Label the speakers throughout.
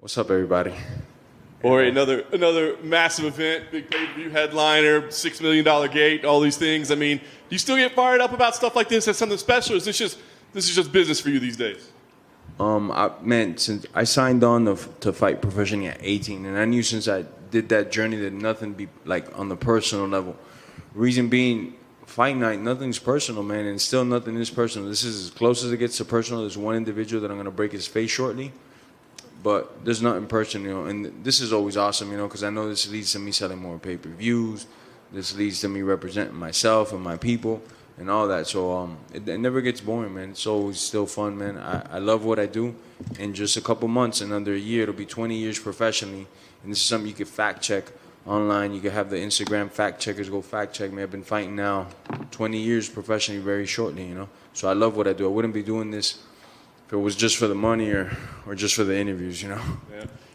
Speaker 1: What's up, everybody?
Speaker 2: Or another massive event, big pay-per-view headliner, $6 million gate, all these things. I mean, do you still get fired up about stuff like this as something special, or is this is just business for you these days?
Speaker 1: Since I signed on to fight professionally at 18, and I knew since I did that journey that nothing be like on the personal level. Reason being, fight night, nothing's personal, man, and still nothing is personal. This is as close as it gets to personal. There's one individual that I'm gonna break his face shortly. But there's nothing personal, and this is always awesome, because I know this leads to me selling more pay-per-views. This leads to me representing myself and my people and all that. So it never gets boring, man. It's always still fun, man. I love what I do. In just a couple months, in under a year, it'll be 20 years professionally. And this is something you can fact check online. You can have the Instagram fact checkers go fact check me. I've been fighting now 20 years professionally very shortly, So I love what I do. I wouldn't be doing this if it was just for the money or just for the interviews, Yeah.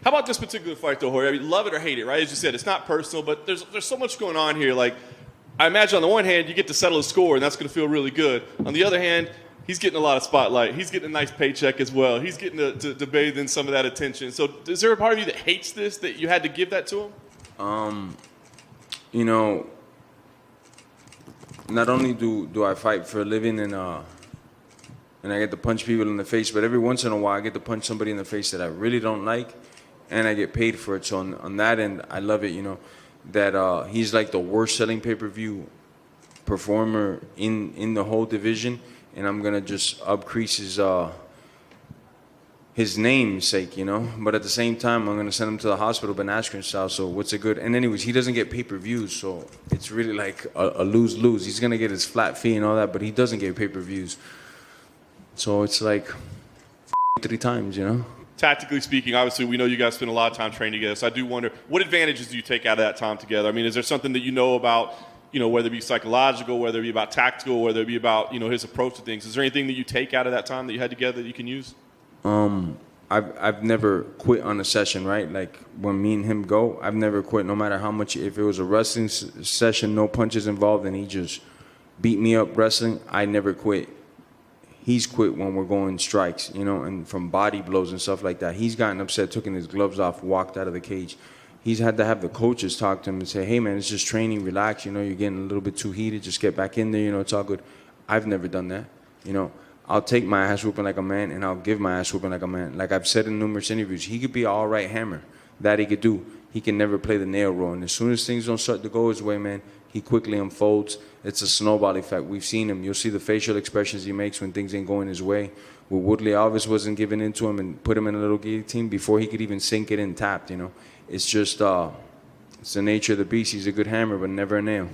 Speaker 2: How about this particular fight, though, Jorge? I mean, love it or hate it, right? As you said, it's not personal, but there's so much going on here. Like, I imagine on the one hand, you get to settle a score, and that's going to feel really good. On the other hand, he's getting a lot of spotlight. He's getting a nice paycheck as well. He's getting to bathe in some of that attention. So is there a part of you that hates this, that you had to give that to him?
Speaker 1: Not only do I fight for a living and I get to punch people in the face, but every once in a while I get to punch somebody in the face that I really don't like, and I get paid for it. So on that end, I love it, that he's like the worst selling pay-per-view performer in the whole division, and I'm going to just upcrease his namesake, But at the same time, I'm going to send him to the hospital, Ben Askren style, so what's a good... And anyways, he doesn't get pay-per-views, so it's really like a lose-lose. He's going to get his flat fee and all that, but he doesn't get pay-per-views. So it's like 3 times,
Speaker 2: Tactically speaking, obviously, we know you guys spend a lot of time training together. So I do wonder, what advantages do you take out of that time together? I mean, is there something that you know about, whether it be psychological, whether it be about tactical, whether it be about, his approach to things? Is there anything that you take out of that time that you had together that you can use?
Speaker 1: I've never quit on a session, right? Like when me and him go, I've never quit, no matter how much. If it was a wrestling session, no punches involved, and he just beat me up wrestling, I never quit. He's quit when we're going strikes, and from body blows and stuff like that. He's gotten upset, took his gloves off, walked out of the cage. He's had to have the coaches talk to him and say, hey, man, it's just training, relax, you're getting a little bit too heated, just get back in there, it's all good. I've never done that, I'll take my ass whooping like a man, and I'll give my ass whooping like a man. Like I've said in numerous interviews, he could be an all right hammer. That he could do. He can never play the nail role. And as soon as things don't start to go his way, man, he quickly unfolds. It's a snowball effect. We've seen him. You'll see the facial expressions he makes when things ain't going his way. With Woodley Alves wasn't giving in to him and put him in a little guillotine before he could even sink it in tapped, It's just, it's the nature of the beast. He's a good hammer, but never a nail.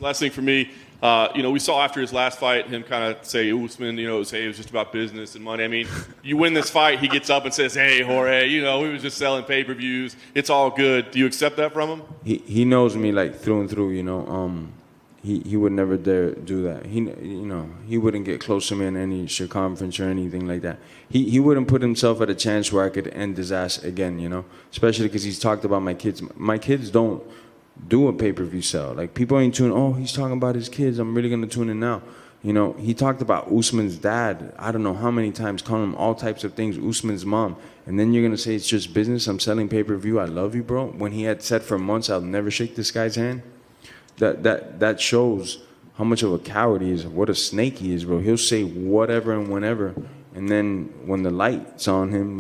Speaker 2: Last thing for me, we saw after his last fight him kind of say, Usman, it was just about business and money. I mean, you win this fight, he gets up and says, hey, Jorge, we was just selling pay-per-views. It's all good. Do you accept that from him?
Speaker 1: He knows me like through and through, He would never dare do that. He wouldn't get close to me in any circumference or anything like that. He wouldn't put himself at a chance where I could end his ass again, Especially because he's talked about my kids. My kids don't do a pay-per-view sell. Like, people ain't tuning, he's talking about his kids, I'm really going to tune in now. He talked about Usman's dad, I don't know how many times, calling him all types of things, Usman's mom. And then you're going to say it's just business, I'm selling pay-per-view, I love you, bro. When he had said for months, I'll never shake this guy's hand. That shows how much of a coward he is, what a snake he is, bro. He'll say whatever and whenever. And then when the light's on him,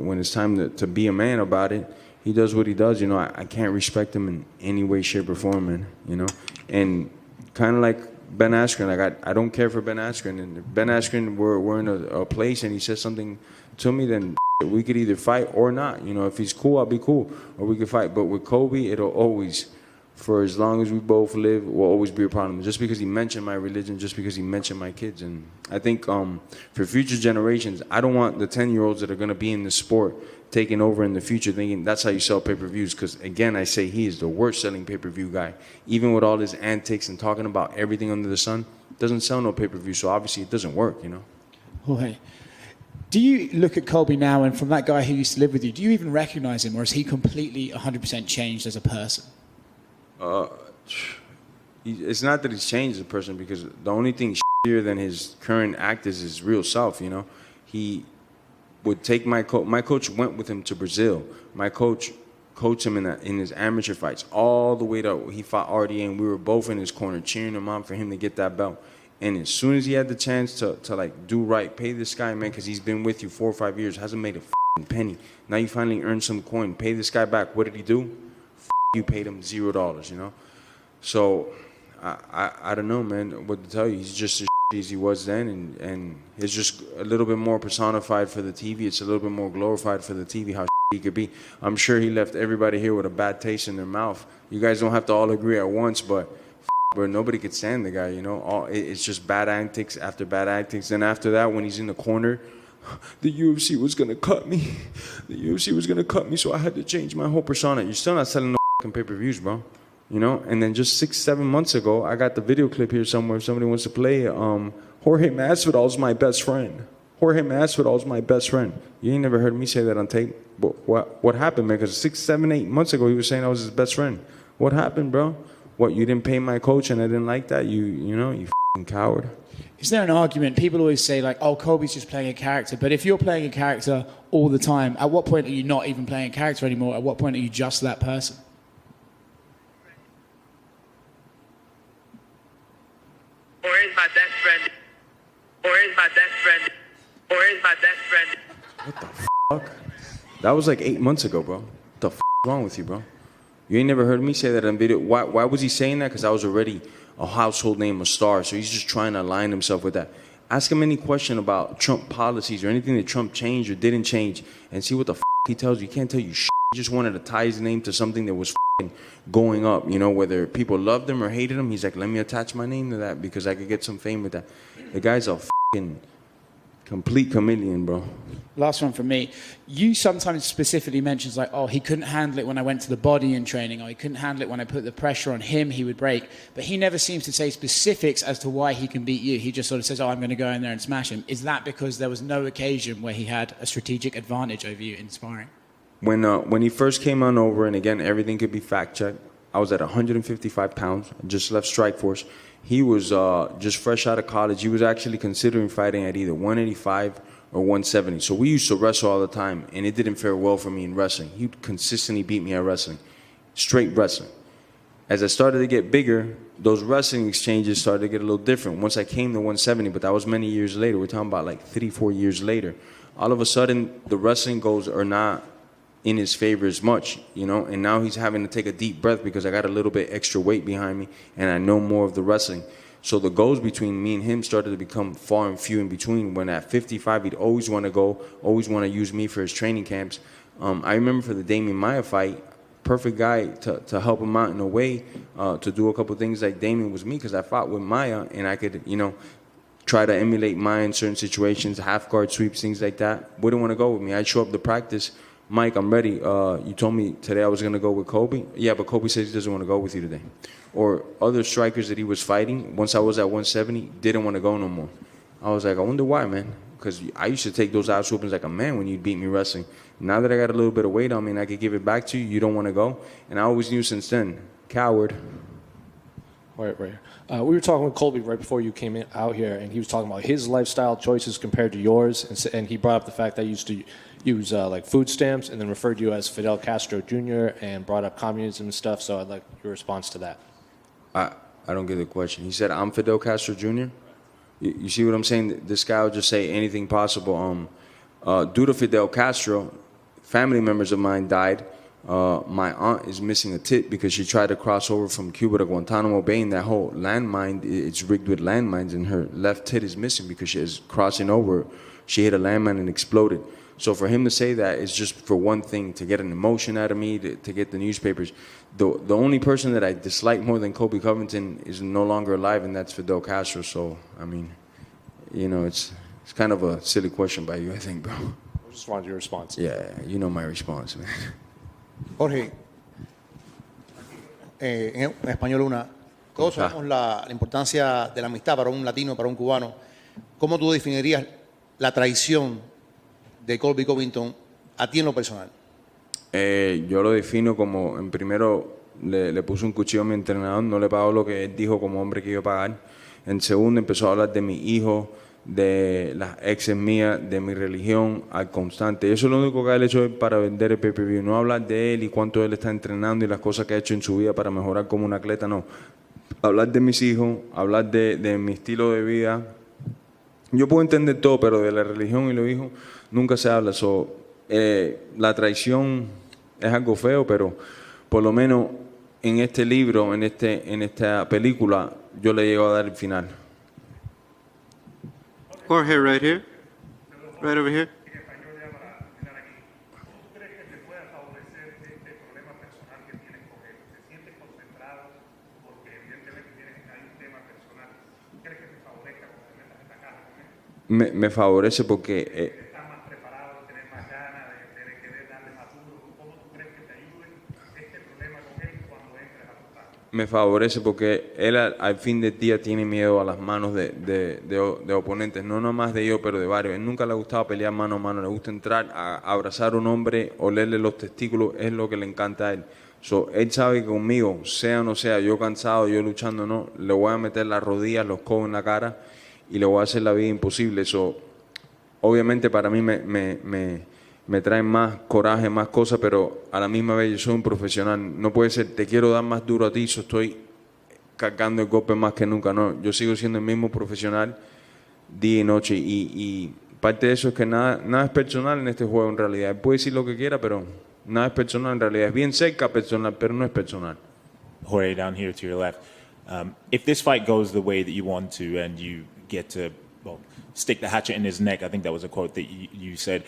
Speaker 1: when it's time to be a man about it, he does what he does. I can't respect him in any way, shape, or form, man. And kind of like Ben Askren, like I don't care for Ben Askren. And if Ben Askren we're in a place and he says something to me, then we could either fight or not. If he's cool, I'll be cool, or we could fight. But with Colby, it'll always, for as long as we both live, will always be a problem. Just because he mentioned my religion, just because he mentioned my kids. And I think for future generations, I don't want the 10-year-olds that are going to be in the sport taking over in the future thinking that's how you sell pay-per-views. Because, again, I say he is the worst-selling pay-per-view guy. Even with all his antics and talking about everything under the sun, doesn't sell no pay-per-view, so obviously it doesn't work,
Speaker 3: Jorge, do you look at Colby now, and from that guy who used to live with you, do you even recognize him, or is he completely 100% changed as a person?
Speaker 1: It's not that he's changed as a person, because the only thing shittier than his current act is his real self, would take my coach went with him to Brazil. My coach coached him in his amateur fights all the way to he fought RDA, and we were both in his corner cheering him on for him to get that belt. And as soon as he had the chance to like do right, pay this guy, man, because he's been with you 4 or 5 years, hasn't made a penny. Now you finally earned some coin. Pay this guy back. What did he do? You paid him $0, you know. So I don't know, man, what to tell you. He's just as as he was then, and it's just a little bit more personified for the TV. It's a little bit more glorified for the TV how he could be. I'm sure he left everybody here with a bad taste in their mouth. You guys don't have to all agree at once, but nobody could stand the guy, you know. It's just bad antics after bad antics. Then after that, when he's in the corner, the UFC was gonna cut me. The UFC was gonna cut me, so I had to change my whole persona. You're still not selling no pay-per-views, bro. You know, and then just 6-7 months ago, I got the video clip here somewhere. If somebody wants to play it, Jorge Masvidal's my best friend. Jorge Masvidal's my best friend. You ain't never heard me say that on tape. But what happened, man? Because 6, 7, 8 months ago, he was saying I was his best friend. What happened, bro? What, you didn't pay my coach and I didn't like that? You know, you f***ing coward.
Speaker 3: Is there an argument? People always say, like, oh, Colby's just playing a character. But if you're playing a character all the time, at what point are you not even playing a character anymore? At what point are you just that person?
Speaker 4: Jorge's my best friend. Jorge's my best friend. Jorge's my best friend.
Speaker 1: What the fuck? That was like 8 months ago, bro. What the fuck is wrong with you, bro? You ain't never heard me say that on video. Why was he saying that? Because I was already a household name, a star. So he's just trying to align himself with that. Ask him any question about Trump policies or anything that Trump changed or didn't change and see what the fuck he tells you. He can't tell you shit. He just wanted to tie his name to something that was going up, you know, whether people loved him or hated him. He's like, let me attach my name to that because I could get some fame with that. The guy's a fucking complete chameleon, bro.
Speaker 3: Last one from me. You sometimes specifically mentions like, oh, he couldn't handle it when I went to the body in training, or he couldn't handle it when I put the pressure on him, he would break. But he never seems to say specifics as to why he can beat you. He just sort of says, oh, I'm going to go in there and smash him. Is that because there was no occasion where he had a strategic advantage over you in sparring?
Speaker 1: When he first came on over, and again, everything could be fact-checked, I was at 155 pounds, just left Strikeforce. He was just fresh out of college. He was actually considering fighting at either 185 or 170. So we used to wrestle all the time, and it didn't fare well for me in wrestling. He would consistently beat me at wrestling, straight wrestling. As I started to get bigger, those wrestling exchanges started to get a little different. Once I came to 170, but that was many years later. We're talking about like 3-4 years later. All of a sudden, the wrestling goals are not in his favor as much, you know, and now he's having to take a deep breath because I got a little bit extra weight behind me and I know more of the wrestling. So the goals between me and him started to become far and few in between. When at 55, he'd always want to go, always want to use me for his training camps. I remember for the Damian Maia fight, perfect guy to help him out in a way, to do a couple things like Damian was me, because I fought with Maia and I could, you know, try to emulate Maia in certain situations, half guard sweeps, things like that. Wouldn't want to go with me. I'd show up to practice. Mike, I'm ready. You told me today I was going to go with Colby. Yeah, but Colby says he doesn't want to go with you today. Or other strikers that he was fighting, once I was at 170, didn't want to go no more. I was like, I wonder why, man. Because I used to take those ass whoopings like a man when you'd beat me wrestling. Now that I got a little bit of weight on me and I could give it back to you, you don't want to go. And I always knew since then, coward.
Speaker 5: Right. We were talking with Colby right before you came out here, and he was talking about his lifestyle choices compared to yours, and he brought up the fact that you used to use like food stamps, and then referred to you as Fidel Castro Jr. and brought up communism and stuff. So I'd like your response to that.
Speaker 1: I don't get the question. He said I'm Fidel Castro Jr. You see what I'm saying? This guy will just say anything possible. Due to Fidel Castro, family members of mine died. My aunt is missing a tit because she tried to cross over from Cuba to Guantanamo Bay, and that whole landmine, it's rigged with landmines, and her left tit is missing because she is crossing over. She hit a landmine and exploded. So for him to say that is just for one thing, to get an emotion out of me, to get the newspapers. The only person that I dislike more than Colby Covington is no longer alive, and that's Fidel Castro. So, I mean, you know, it's kind of a silly question by you, I think, bro.
Speaker 5: I just wanted your response.
Speaker 1: Yeah, you know my response, man.
Speaker 6: Jorge, en español todos sabemos la importancia de la amistad para un latino, para un cubano. ¿Cómo tú definirías la traición de Colby Covington a ti en lo personal?
Speaker 1: Yo lo defino como, en primero, le puse un cuchillo a mi entrenador, no le pagó lo que él dijo como hombre que iba a pagar. En segundo, empezó a hablar de mi hijo, de las exes mías, de mi religión, al constante. Eso es lo único que él ha hecho para vender el pay-per-view. No hablar de él y cuánto él está entrenando y las cosas que ha hecho en su vida para mejorar como un atleta, no. Hablar de mis hijos, hablar de mi estilo de vida. Yo puedo entender todo, pero de la religión y los hijos nunca se habla. La traición es algo feo, pero por lo menos en este libro, en esta película, yo le llego a dar el final.
Speaker 7: Jorge, right here. Right over here.
Speaker 1: Me favorece porque me favorece porque él al fin del día tiene miedo a las manos de oponentes, no nomás de yo, pero de varios. Él nunca le ha gustado pelear mano a mano, le gusta entrar a abrazar a un hombre, olerle los testículos, es lo que le encanta a él. Él sabe que conmigo, sea o no sea, yo cansado, yo luchando, no, le voy a meter las rodillas, los codos en la cara y le voy a hacer la vida imposible. Obviamente para mí me trae más coraje, más cosas, pero a la misma vez yo soy un profesional. No puede ser, te quiero dar más duro a ti, estoy cargando el golpe más que nunca. No, yo sigo siendo el mismo profesional día y noche. Y parte de eso es que nada es personal en este juego en realidad. Él puede decir lo que quiera, pero nada es personal en realidad. Es bien cerca personal, pero no es personal.
Speaker 8: Jorge, down here to your left. If this fight goes the way that you want to and you get to stick the hatchet in his neck, I think that was a quote that you said,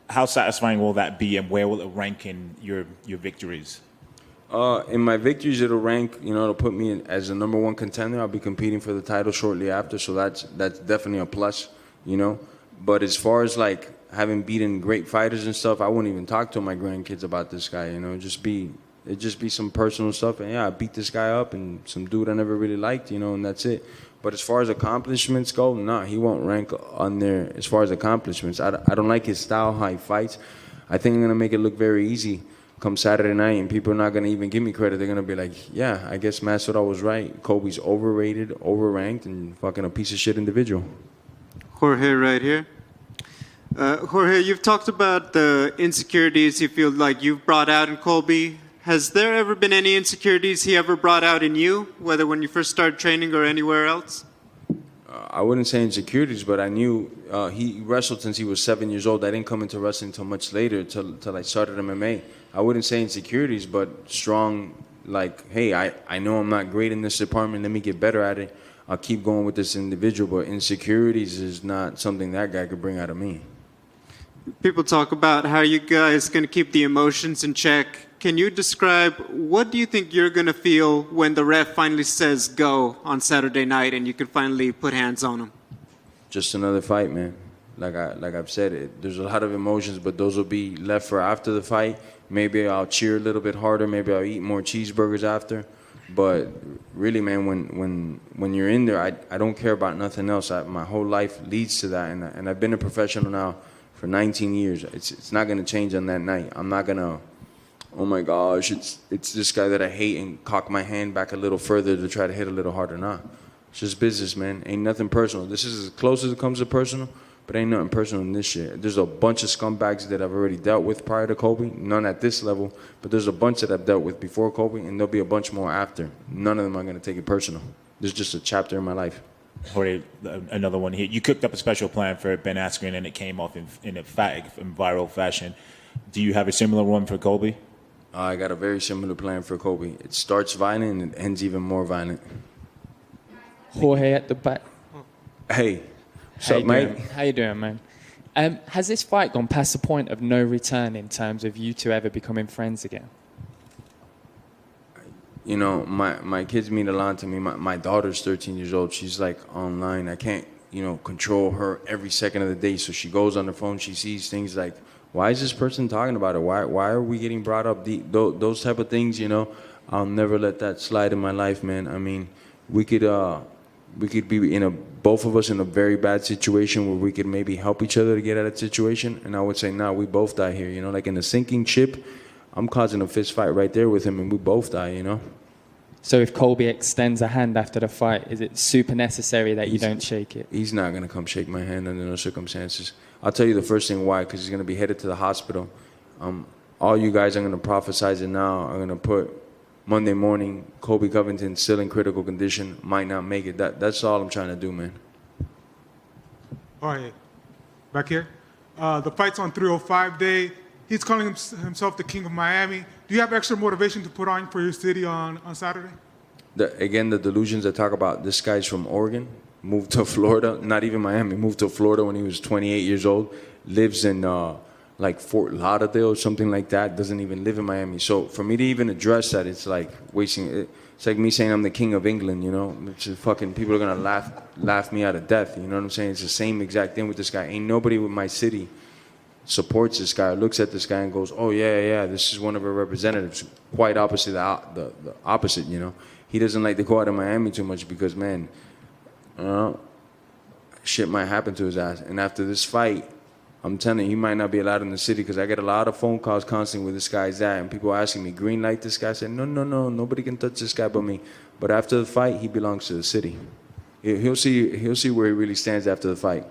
Speaker 8: how satisfying will that be and where will it rank in your victories?
Speaker 1: In my victories, it'll rank, it'll put me as the number one contender. I'll be competing for the title shortly after, so that's definitely a plus, But as far as like having beaten great fighters and stuff, I wouldn't even talk to my grandkids about this guy, It'd just be some personal stuff, and I beat this guy up and some dude I never really liked, and that's it. But as far as accomplishments go, he won't rank on there as far as accomplishments. I don't like his style, how he fights. I think I'm going to make it look very easy come Saturday night, and people are not going to even give me credit. They're going to be like, yeah, I guess Masvidal was right. Colby's overrated, overranked, and fucking a piece of shit individual.
Speaker 7: Jorge, right here. Jorge, you've talked about the insecurities you feel like you've brought out in Colby. Has there ever been any insecurities he ever brought out in you, whether when you first started training or anywhere else?
Speaker 1: I wouldn't say insecurities, but I knew he wrestled since he was 7 years old. I didn't come into wrestling until much later, till I started MMA. I wouldn't say insecurities, but strong, like, hey, I know I'm not great in this department. Let me get better at it. I'll keep going with this individual, but insecurities is not something that guy could bring out of me.
Speaker 7: People talk about how you guys going to keep the emotions in check. Can you describe what do you think you're going to feel when the ref finally says go on Saturday night and you can finally put hands on him?
Speaker 1: Just another fight, man. Like I've said, there's a lot of emotions, but those will be left for after the fight. Maybe I'll cheer a little bit harder. Maybe I'll eat more cheeseburgers after. But really, man, when you're in there, I don't care about nothing else. My whole life leads to that, and I've been a professional now for 19 years. It's not going to change on that night. I'm not going to, oh my gosh, it's this guy that I hate and cock my hand back a little further to try to hit a little harder. Nah, it's just business, man. Ain't nothing personal. This is as close as it comes to personal, but ain't nothing personal in this shit. There's a bunch of scumbags that I've already dealt with prior to Colby. None at this level, but there's a bunch that I've dealt with before Colby, and there'll be a bunch more after. None of them are going to take it personal. This is just a chapter in my life.
Speaker 8: Jorge, another one here. You cooked up a special plan for Ben Askren, and it came off in viral fashion. Do you have a similar one for Colby?
Speaker 1: I got a very similar plan for Colby. It starts violent and it ends even more violent.
Speaker 9: Jorge at the back.
Speaker 1: Hey, what's up, mate?
Speaker 9: How you doing, man? Has this fight gone past the point of no return in terms of you two ever becoming friends again?
Speaker 1: My kids mean a lot to me. My daughter's 13 years old. She's like online. I can't, control her every second of the day. So she goes on the phone. She sees things like, why is this person talking about it? Why are we getting brought up? Those type of things, I'll never let that slide in my life, man. I mean, we could be both of us in a very bad situation where we could maybe help each other to get out of that situation. And I would say, nah, we both die here. Like in a sinking ship, I'm causing a fist fight right there with him, and we both die.
Speaker 9: So if Colby extends a hand after the fight, is it super necessary that you don't shake it?
Speaker 1: He's not going to come shake my hand under no circumstances. I'll tell you the first thing why, because he's going to be headed to the hospital. All you guys are going to prophesize it now are going to put Monday morning, Colby Covington still in critical condition, might not make it. That's all I'm trying to do, man.
Speaker 10: All right, back here. The fight's on 305 day. He's calling himself the King of Miami. Do you have extra motivation to put on for your city on Saturday?
Speaker 1: Again, the delusions that talk about this guy's from Oregon, moved to Florida, not even Miami, moved to Florida when he was 28 years old, lives in like Fort Lauderdale or something like that, doesn't even live in Miami. So for me to even address that, it's like wasting, it's like me saying I'm the King of England, you know? It's just fucking, people are gonna laugh me out of death, you know what I'm saying? It's the same exact thing with this guy. Ain't nobody with my city supports this guy, looks at this guy and goes, oh yeah, this is one of our representatives. Quite opposite, the opposite, you know. He doesn't like to go out of Miami too much because, man, shit might happen to his ass. And after this fight, I'm telling you, he might not be allowed in the city because I get a lot of phone calls constantly where this guy's at, and people asking me, green light this guy? I said, no, nobody can touch this guy but me. But after the fight, he belongs to the city. He'll see where he really stands after the fight.